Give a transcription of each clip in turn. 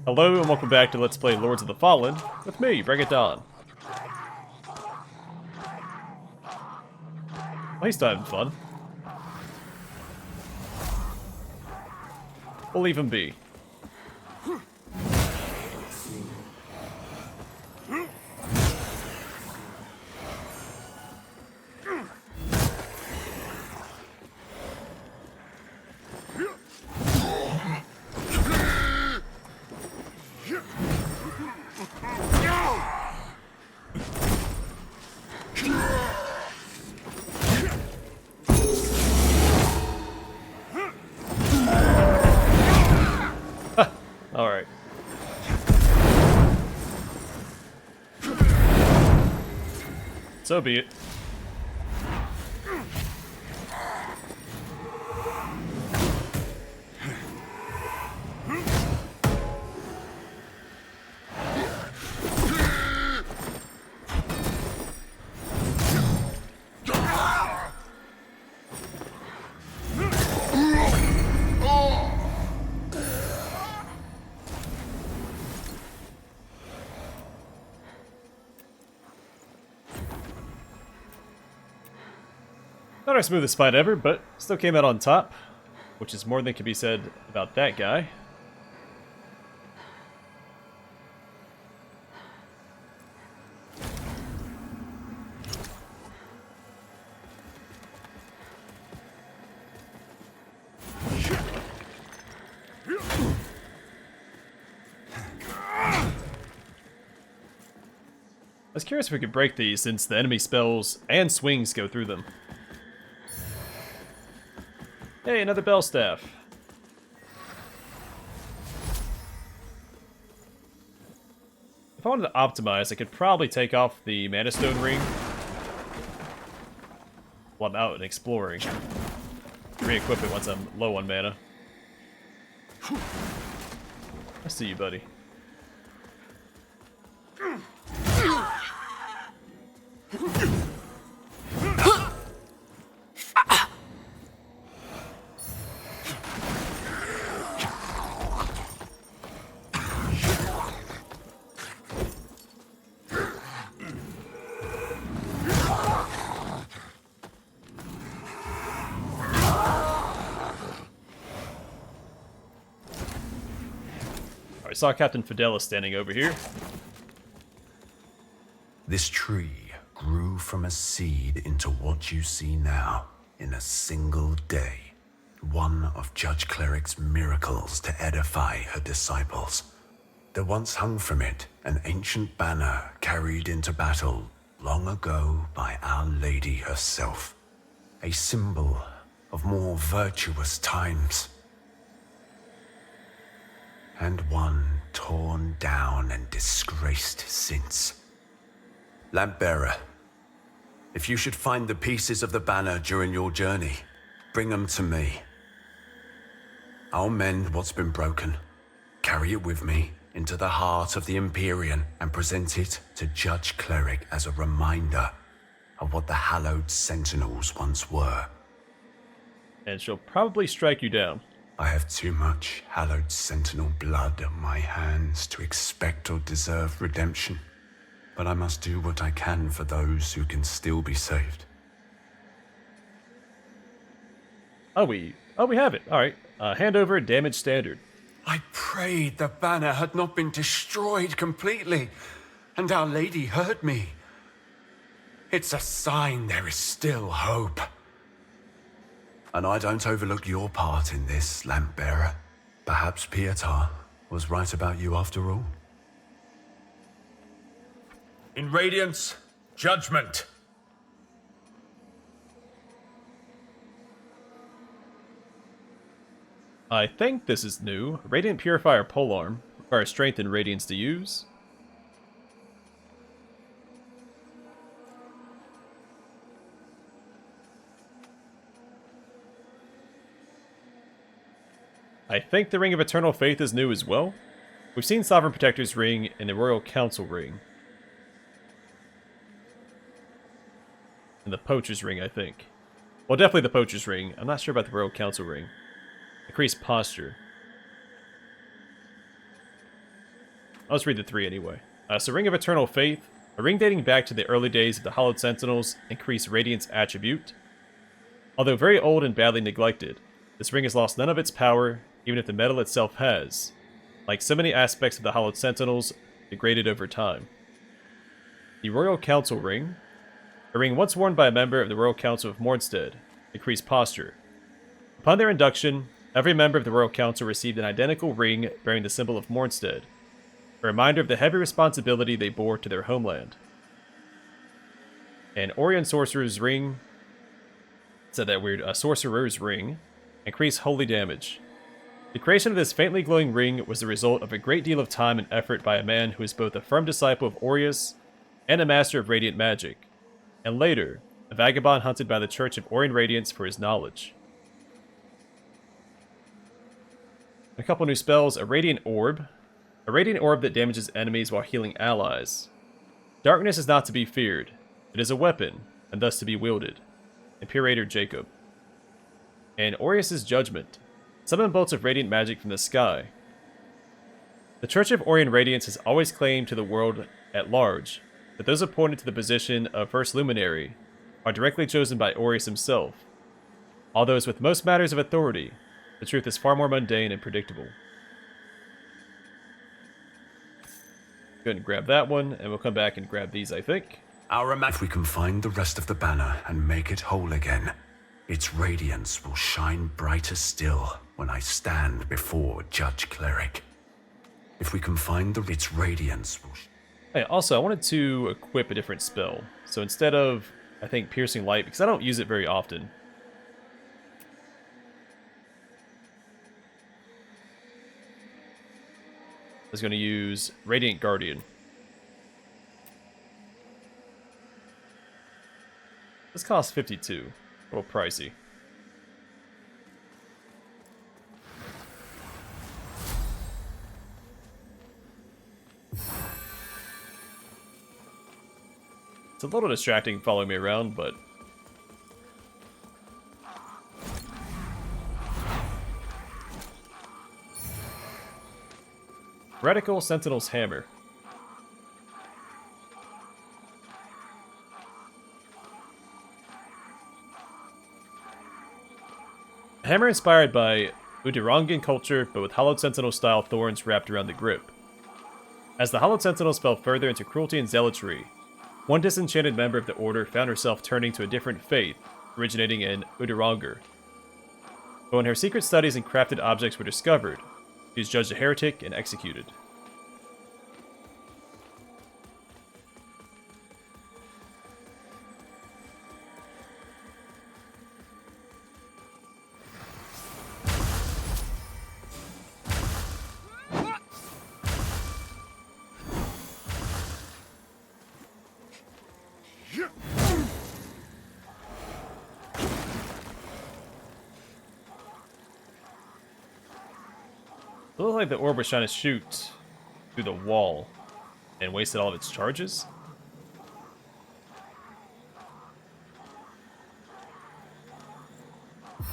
Hello and welcome back to Let's Play Lords of the Fallen with me, Bring It On. Well, he's still having fun. We'll leave him be. Alright. So be it. Not our smoothest fight ever, but still came out on top, which is more than can be said about that guy. I was curious if we could break these since the enemy spells and swings go through them. Hey, another bell staff. If I wanted to optimize, I could probably take off the Mana Stone ring while I'm out and exploring. Re-equip it once I'm low on mana. I see you, buddy. I saw Captain Fidelis standing over here. This tree grew from a seed into what you see now in a single day. One of Judge Cleric's miracles to edify her disciples. There once hung from it an ancient banner carried into battle long ago by Our Lady herself. A symbol of more virtuous times. And one torn down and disgraced since. Lampbearer, if you should find the pieces of the banner during your journey, bring them to me. I'll mend what's been broken, carry it with me into the heart of the Empyrean, and present it to Judge Cleric as a reminder of what the Hallowed Sentinels once were. And she'll probably strike you down. I have too much Hallowed Sentinel blood on my hands to expect or deserve redemption, but I must do what I can for those who can still be saved. Oh, we have it. All right. Hand over damage standard. I prayed the banner had not been destroyed completely, and Our Lady heard me. It's a sign there is still hope. And I don't overlook your part in this, Lampbearer. Perhaps Pietà was right about you after all. In Radiance, judgment. I think this is new. Radiant Purifier Polearm. Requires strength and radiance to use. I think the Ring of Eternal Faith is new as well. We've seen Sovereign Protector's Ring and the Royal Council Ring. And the Poacher's Ring, I think. Well, definitely the Poacher's Ring. I'm not sure about the Royal Council Ring. Increased posture. I'll just read the 3 anyway. So Ring of Eternal Faith, a ring dating back to the early days of the Hallowed Sentinels, increased Radiance attribute. Although very old and badly neglected, this ring has lost none of its power, even if the metal itself has. Like so many aspects of the Hallowed Sentinels, degraded over time. The Royal Council Ring, a ring once worn by a member of the Royal Council of Mornstead, increased posture. Upon their induction, every member of the Royal Council received an identical ring bearing the symbol of Mornstead, a reminder of the heavy responsibility they bore to their homeland. An Orion Sorcerer's Ring, said that weird, a Sorcerer's Ring, increased holy damage. The creation of this faintly glowing ring was the result of a great deal of time and effort by a man who is both a firm disciple of Aureus and a master of radiant magic, and later, a vagabond hunted by the Church of Orion Radiance for his knowledge. A couple new spells, a Radiant Orb that damages enemies while healing allies. Darkness is not to be feared. It is a weapon, and thus to be wielded. Imperator Jacob. And Aureus' Judgment. Summon bolts of radiant magic from the sky. The Church of Orion Radiance has always claimed to the world at large that those appointed to the position of First Luminary are directly chosen by Aureus himself. Although as with most matters of authority, the truth is far more mundane and predictable. Go ahead and grab that one, and we'll come back and grab these, I think. If we can find the rest of the banner and make it whole again, its radiance will shine brighter still when I stand before Judge Cleric. If we can find its radiance will... Hey, also, I wanted to equip a different spell. So instead of, I think, Piercing Light, because I don't use it very often, I was going to use Radiant Guardian. This costs 52. A little pricey. It's a little distracting following me around, but... Radical Sentinel's Hammer. A hammer inspired by Udirangan culture, but with Hallowed Sentinel-style thorns wrapped around the grip. As the Hallowed Sentinels fell further into cruelty and zealotry, one disenchanted member of the Order found herself turning to a different faith, originating in Udirangar. But when her secret studies and crafted objects were discovered, she was judged a heretic and executed. It looked like the orb was trying to shoot through the wall and wasted all of its charges. I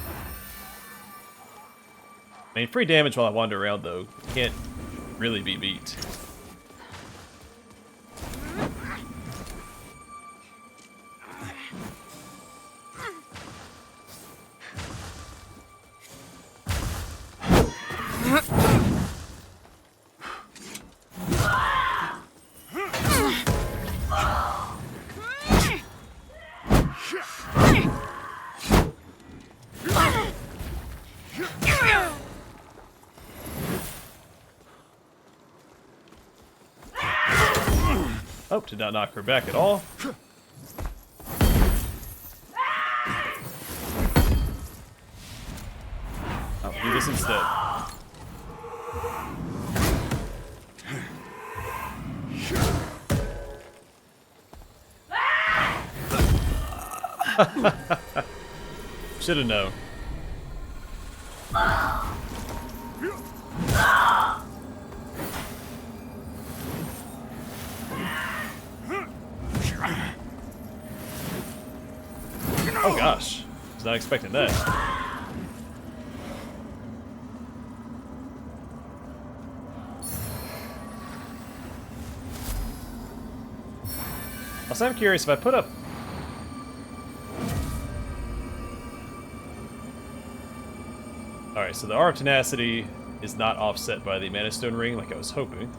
mean, free damage while I wander around, though. Can't really be beat. Oh, did not knock her back at all. I'll do this instead. Should have known. Oh gosh, was not expecting that. Also, I'm curious if I put up... Alright, so the R of Tenacity is not offset by the Mana Stone Ring like I was hoping.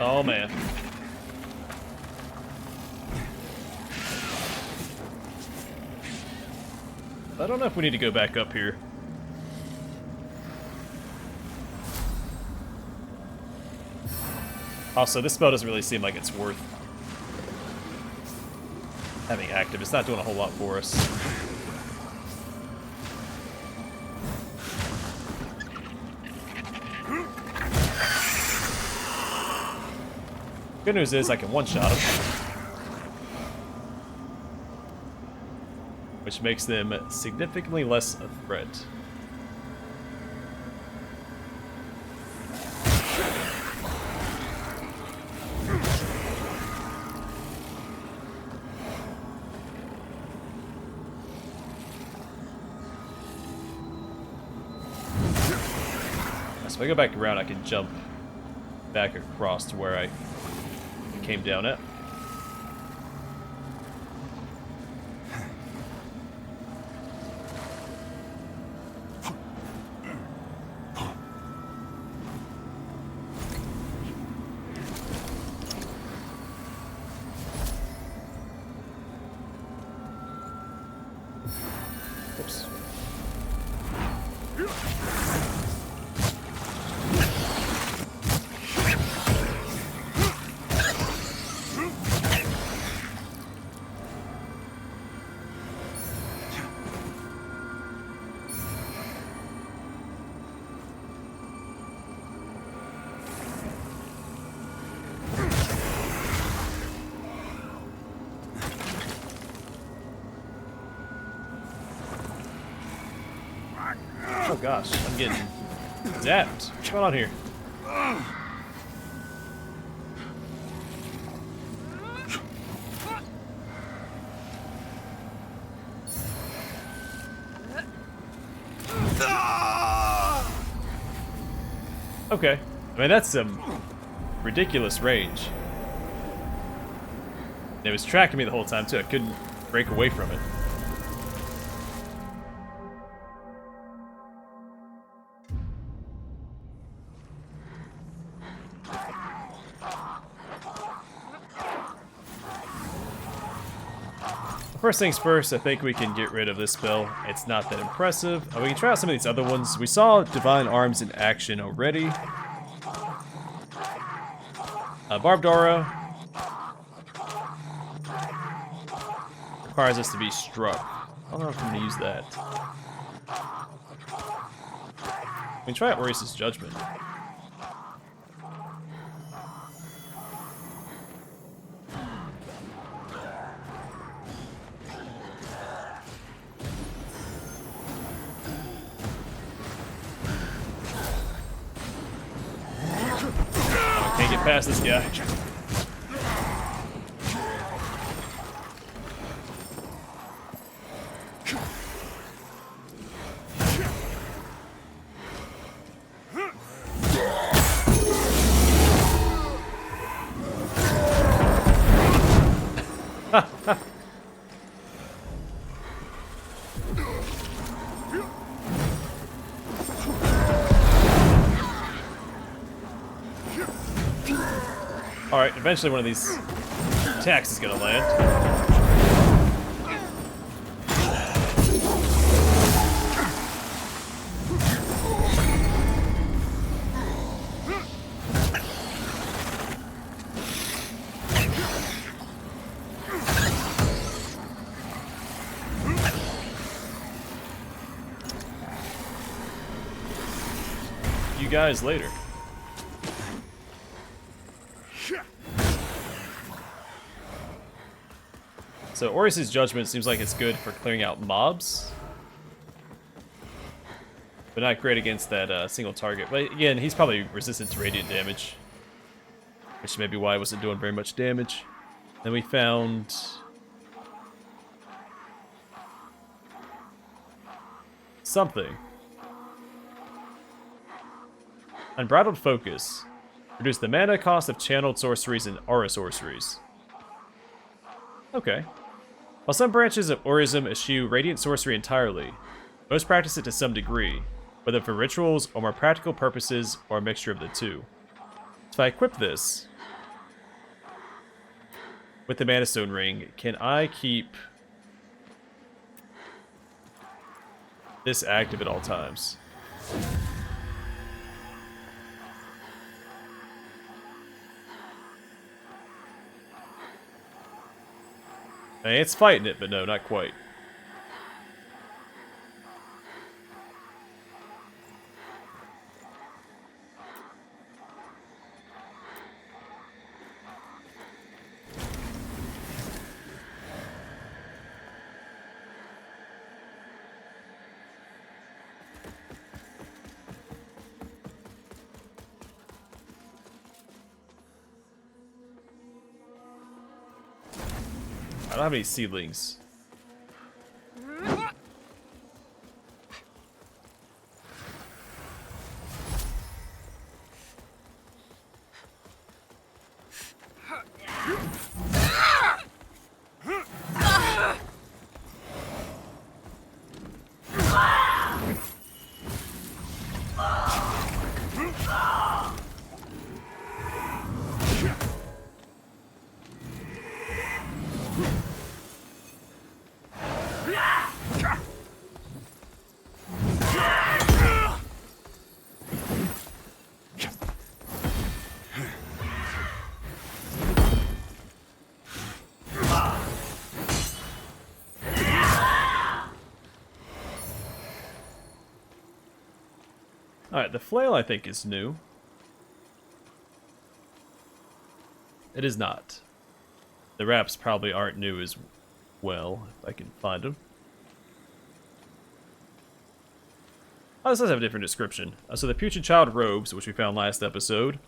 Oh man. I don't know if we need to go back up here. Also, this spell doesn't really seem like it's worth having active. It's not doing a whole lot for us. Good news is I can one-shot them, which makes them significantly less a threat. So if I go back around, I can jump back across to where I came down at. Oops. Oh gosh, I'm getting zapped. What's going on here? Okay. I mean, that's some ridiculous range. It was tracking me the whole time, too. I couldn't break away from it. First things first, I think we can get rid of this spell. It's not that impressive. We can try out some of these other ones. We saw Divine Arms in action already. Barbed Aura requires us to be struck. I don't know if I'm going to use that. We can try out Orius' Judgment. Can't get past this guy. Alright, eventually one of these attacks is gonna land. You guys later. So Orius' judgment seems like it's good for clearing out mobs, but not great against that single target. But again, he's probably resistant to radiant damage, which may be why I wasn't doing very much damage. Then we found something. Unbridled Focus. Reduce the mana cost of channeled sorceries and aura sorceries. Okay. While some branches of Aurism eschew Radiant Sorcery entirely, most practice it to some degree, whether for rituals or more practical purposes or a mixture of the two. So if I equip this with the Mana Stone Ring, can I keep this active at all times? I mean, it's fighting it, but no, not quite. I don't have any seedlings. Alright, the flail I think is new. It is not. The wraps probably aren't new as well, if I can find them. Oh, this does have a different description. So the Putrid Child robes, which we found last episode.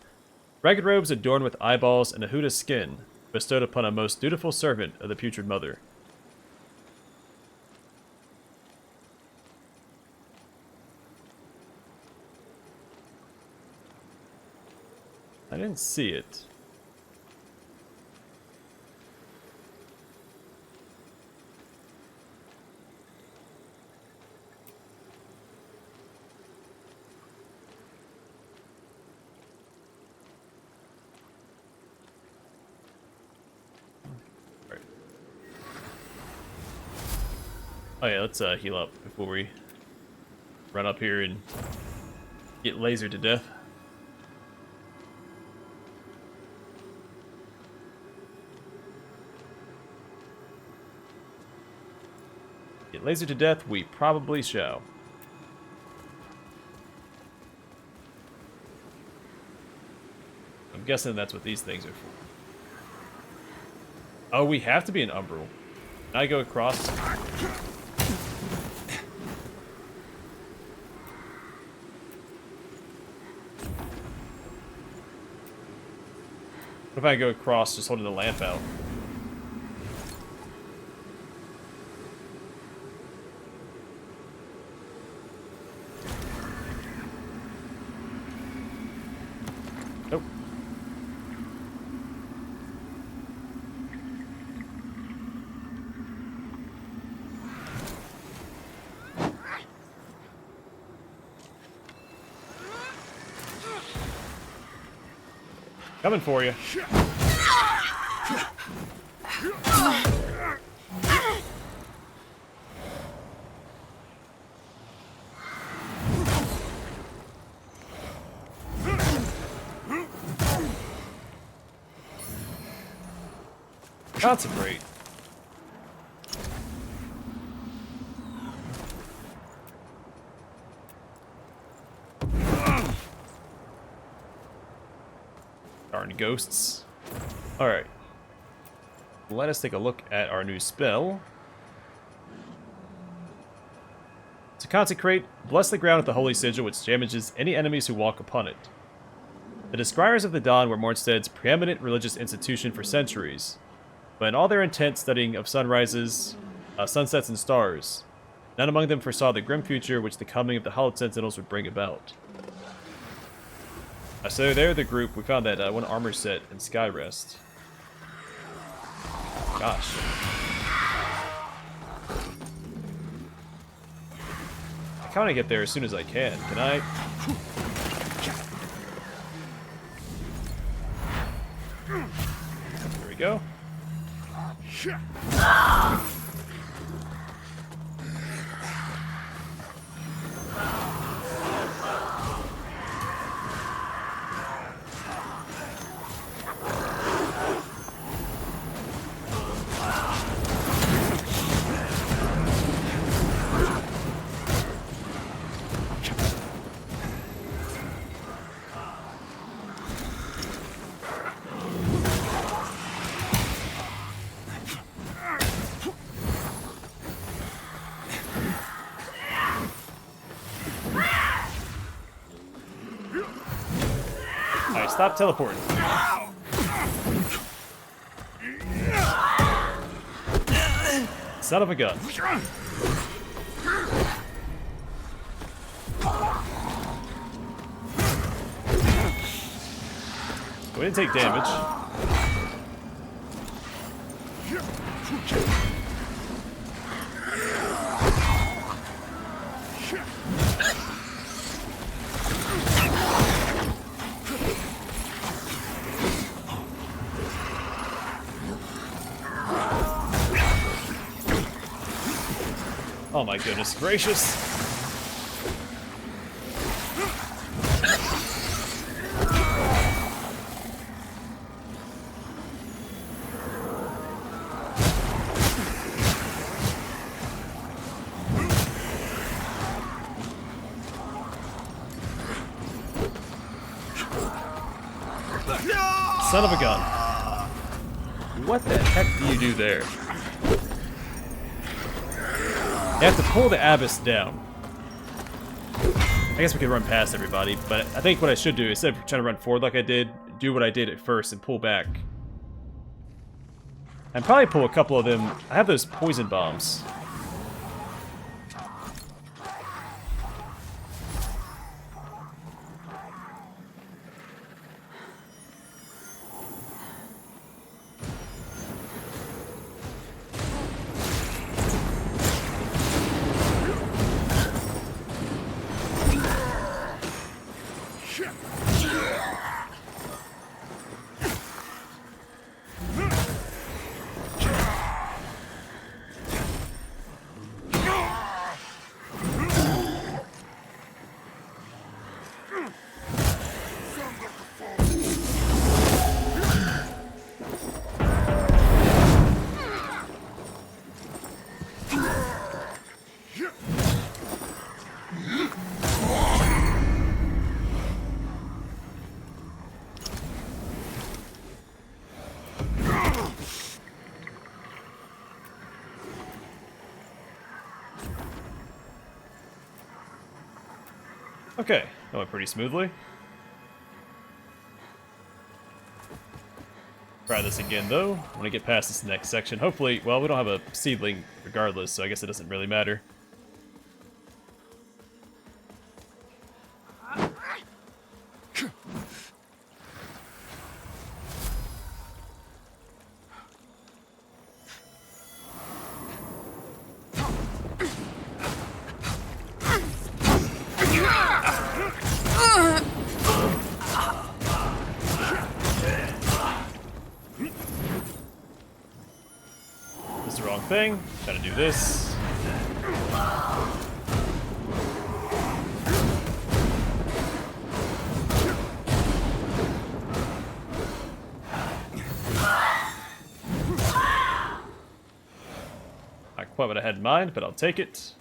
Ragged robes adorned with eyeballs and a Huda skin, bestowed upon a most dutiful servant of the Putrid Mother. I didn't see it. Right. Oh yeah, let's heal up before we run up here and get lasered to death. Get lasered to death, we probably shall. I'm guessing that's what these things are for. Oh, we have to be an umbral. Can I go across? What if I go across just holding the lamp out? Nope. Coming for you. Consecrate. Darn ghosts. Alright. Let us take a look at our new spell. To consecrate, bless the ground with the holy sigil which damages any enemies who walk upon it. The Descriers of the Dawn were Mornstead's preeminent religious institution for centuries, but in all their intense studying of sunrises, sunsets, and stars, none among them foresaw the grim future which the coming of the Hallowed Sentinels would bring about. So they're the group. We found that one armor set in Skyrest. Gosh. I kind of get there as soon as I can. Can I? There we go. Alright, stop teleporting. Son of a gun. We didn't take damage. Oh my goodness gracious. Son of a gun. What the heck do you do there? You have to pull the Abyss down. I guess we could run past everybody, but I think what I should do, instead of trying to run forward like I did, do what I did at first and pull back. And probably pull a couple of them. I have those poison bombs. Okay, that went pretty smoothly. Try this again though. When I get past this next section, hopefully, well, we don't have a seedling regardless, so I guess it doesn't really matter. This is the wrong thing. Gotta do this. quite what I had in mind, but I'll take it.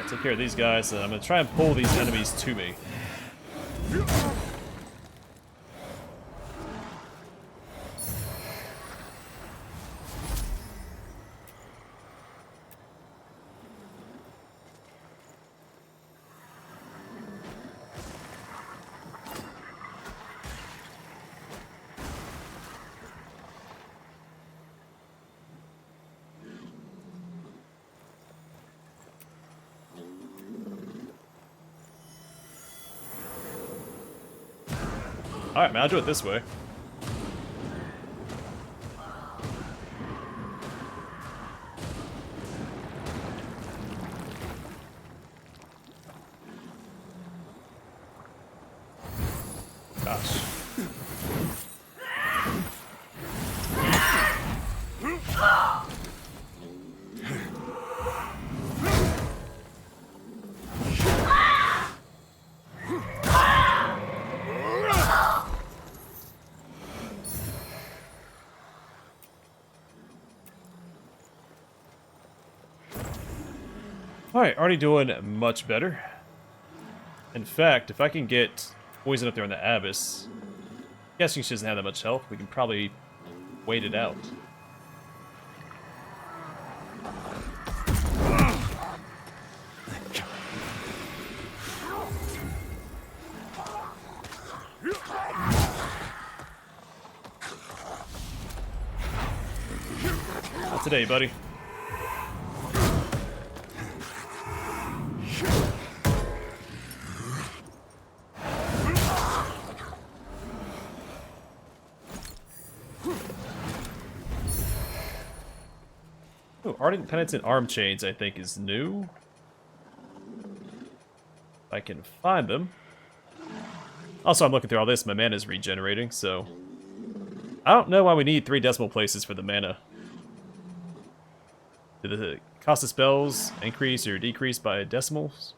Take care of these guys, and I'm going to try and pull these enemies to me. Alright, man, I'll do it this way. Gosh. Alright, already doing much better. In fact, if I can get poison up there on the Abyss, guessing she doesn't have that much health, we can probably wait it out. Not today, buddy. Oh, Ardent Penance and Arm Chains, I think, is new. If I can find them. Also, I'm looking through all this. My mana is regenerating, so... I don't know why we need 3 decimal places for the mana. Do the cost of spells increase or decrease by decimals?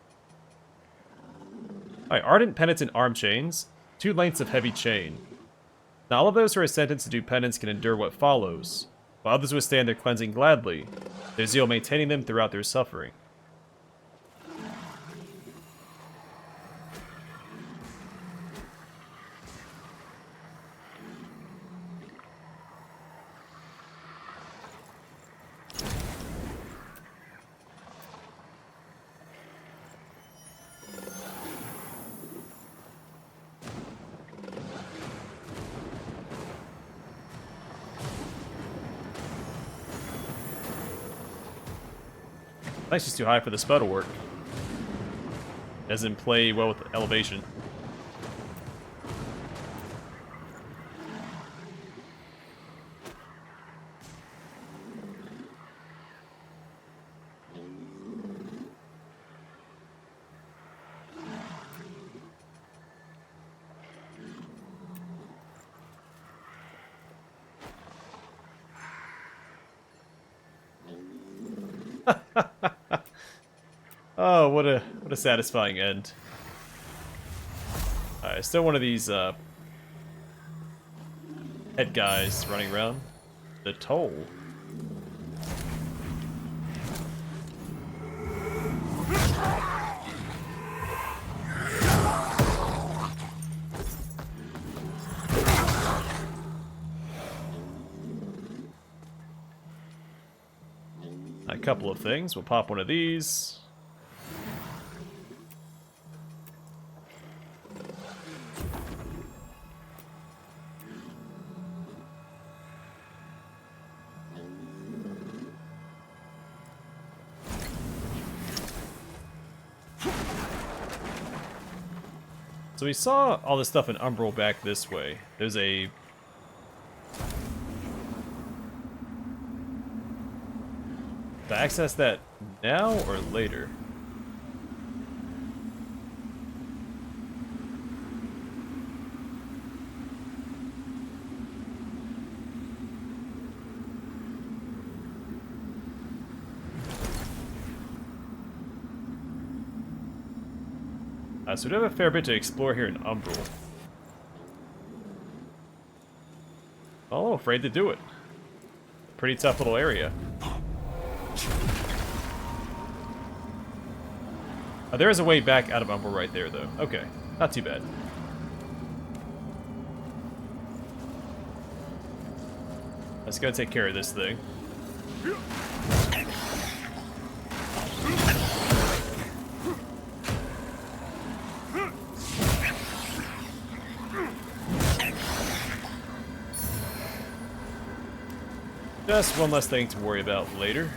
Alright, Ardent Penance and Arm Chains. 2 lengths of heavy chain. Now, all of those who are sentenced to do penance can endure what follows, while others withstand their cleansing gladly, their zeal maintaining them throughout their suffering. I think she's too high for the spell to work. Doesn't play well with elevation. Oh, what a satisfying end. Alright, still one of these head guys running around. The toll. A couple of things. We'll pop one of these. So we saw all this stuff in Umbral back this way. There's a... To access that now or later? So we have a fair bit to explore here in Umbral. I'm a little afraid to do it. Pretty tough little area. There is a way back out of Umbral right there, though. Okay, not too bad. Let's go take care of this thing. Just one less thing to worry about later.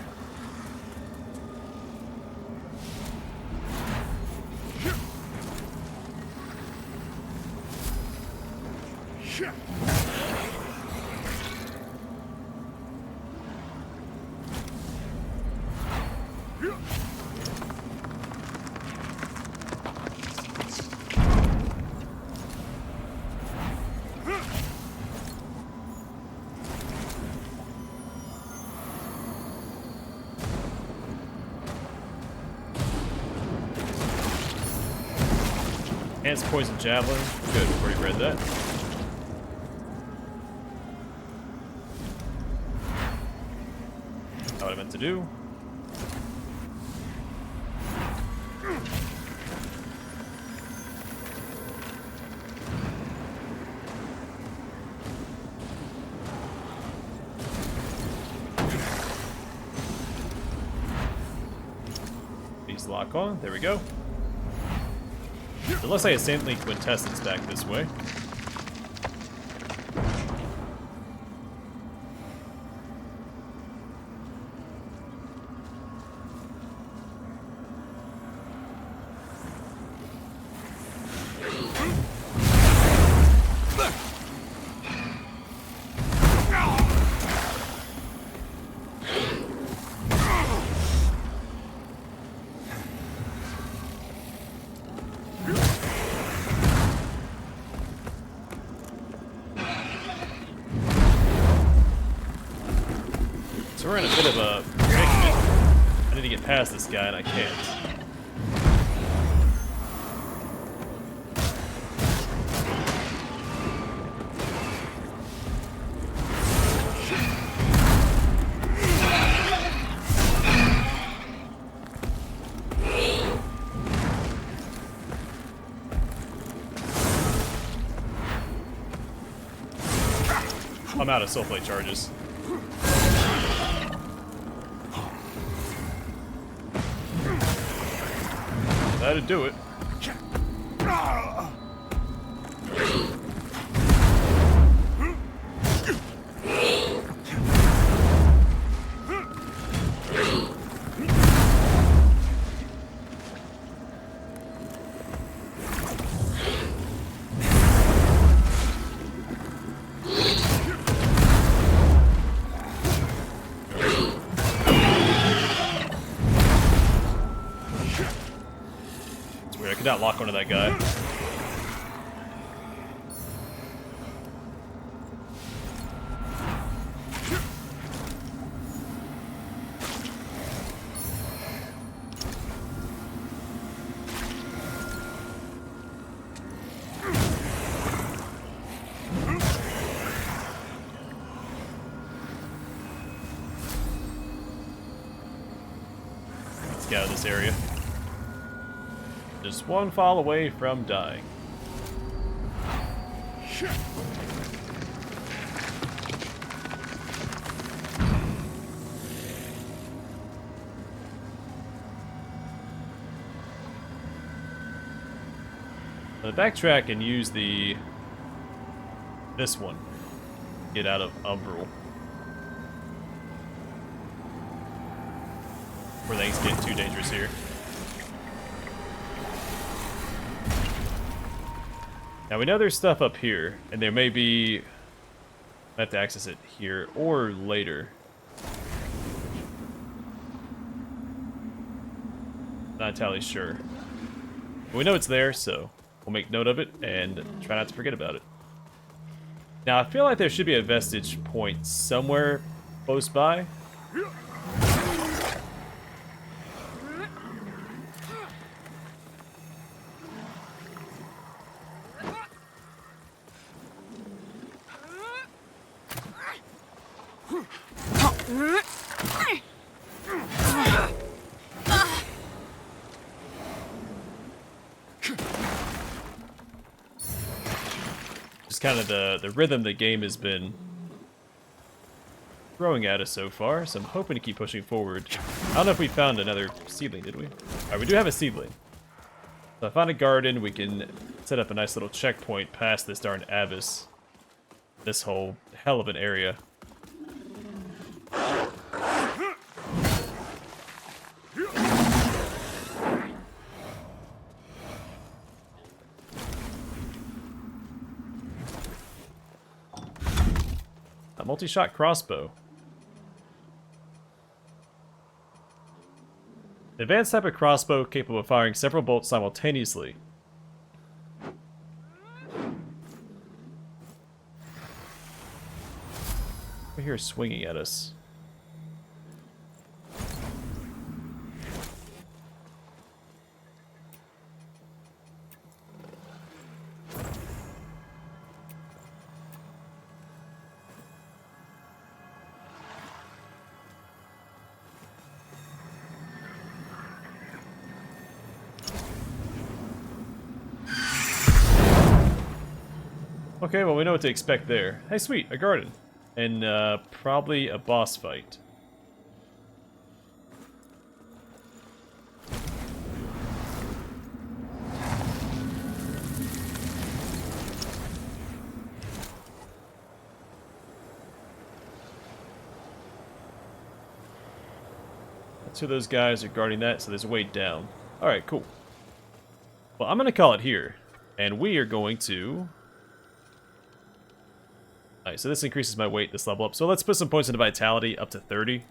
Ants poison javelin. Good, already read that. Not what I meant to do. These lock on. There we go. It looks like a saintly quintessence back this way. So we're in a bit of a predicament. I need to get past this guy and I can't. I'm out of soul plate charges. That'd do it. I could not lock onto that guy. Let's get out of this area. Just one fall away from dying. I'm gonna backtrack and use this one. Get out of Umbral. Before things get too dangerous here. Now we know there's stuff up here, and there may be... I have to access it here or later. Not entirely sure. But we know it's there, so we'll make note of it and try not to forget about it. Now I feel like there should be a vestige point somewhere close by. Just kind of the rhythm the game has been throwing at us so far, so I'm hoping to keep pushing forward. I don't know if we found another seedling, did we? Alright, we do have a seedling. So I found a garden, we can set up a nice little checkpoint past this darn abyss. This whole hell of an area. A multi-shot crossbow. An advanced type of crossbow capable of firing several bolts simultaneously. We're here swinging at us. Okay, well we know what to expect there. Hey sweet, a garden. And probably a boss fight. Two of those guys are guarding that, so there's a way down. Alright, cool. Well, I'm going to call it here. And we are going to... Alright, so this increases my weight, this level up. So let's put some points into vitality up to 30.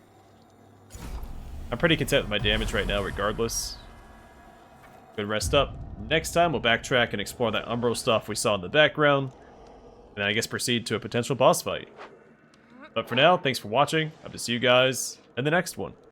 I'm pretty content with my damage right now regardless. Good, rest up. Next time we'll backtrack and explore that umbral stuff we saw in the background. And then I guess proceed to a potential boss fight. But for now, thanks for watching. Hope to see you guys in the next one.